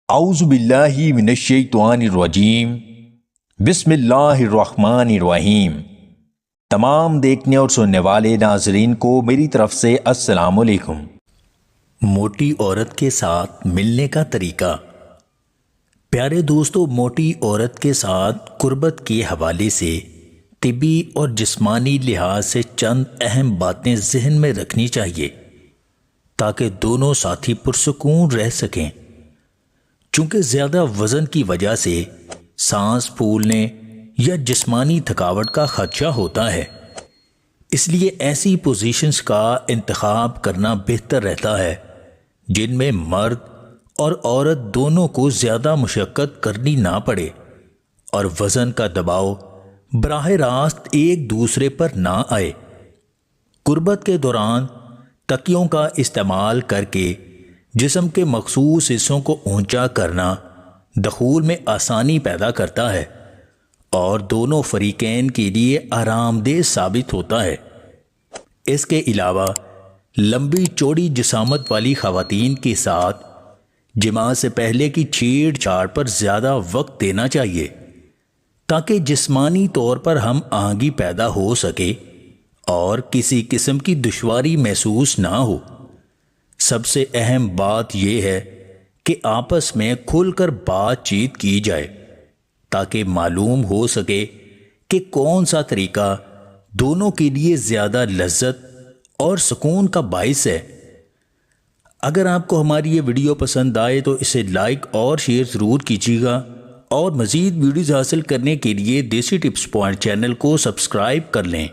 اعوذ باللہ من الشیطان الرجیم بسم اللہ الرحمن الرحیم۔ تمام دیکھنے اور سننے والے ناظرین کو میری طرف سے السلام علیکم۔ موٹی عورت کے ساتھ ملنے کا طریقہ۔ پیارے دوستو، موٹی عورت کے ساتھ قربت کے حوالے سے طبی اور جسمانی لحاظ سے چند اہم باتیں ذہن میں رکھنی چاہیے تاکہ دونوں ساتھی پرسکون رہ سکیں۔ چونکہ زیادہ وزن کی وجہ سے سانس پھولنے یا جسمانی تھکاوٹ کا خدشہ ہوتا ہے، اس لیے ایسی پوزیشنز کا انتخاب کرنا بہتر رہتا ہے جن میں مرد اور عورت دونوں کو زیادہ مشقت کرنی نہ پڑے اور وزن کا دباؤ براہ راست ایک دوسرے پر نہ آئے۔ قربت کے دوران تکیوں کا استعمال کر کے جسم کے مخصوص حصوں کو اونچا کرنا دخول میں آسانی پیدا کرتا ہے اور دونوں فریقین کے لیے آرام دہ ثابت ہوتا ہے۔ اس کے علاوہ لمبی چوڑی جسامت والی خواتین کے ساتھ جماع سے پہلے کی چھیڑ چھاڑ پر زیادہ وقت دینا چاہیے تاکہ جسمانی طور پر ہم آہنگی پیدا ہو سکے اور کسی قسم کی دشواری محسوس نہ ہو۔ سب سے اہم بات یہ ہے کہ آپس میں کھل کر بات چیت کی جائے تاکہ معلوم ہو سکے کہ کون سا طریقہ دونوں کے لیے زیادہ لذت اور سکون کا باعث ہے۔ اگر آپ کو ہماری یہ ویڈیو پسند آئے تو اسے لائک اور شیئر ضرور کیجیے گا، اور مزید ویڈیوز حاصل کرنے کے لیے دیسی ٹپس پوائنٹ چینل کو سبسکرائب کر لیں۔